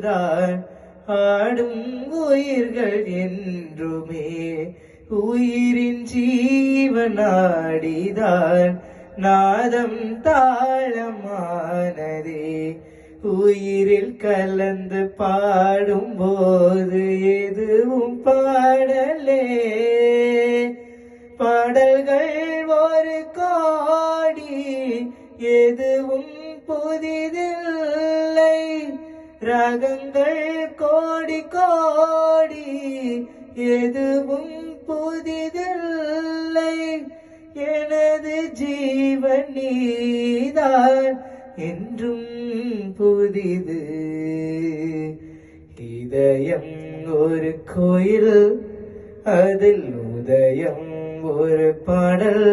தான் ஆடும் உயிர்கள் என்றுமே உயிரின் ஜீவனாடிதான் நாதம் தாளமானதே உயிரில் கலந்து பாடும்போது எதுவும் பாடலே பாடல்கள் ஒரு கோடி எதுவும் புதிதில்லை ராகங்கள் கோடி கோடி எதுவும் புதிதில்லை எனது ஜீவன் நீதான் என்றும் புதிது இதயம் ஒரு கோயில் அதில் உதயம் ஒரு பாடல்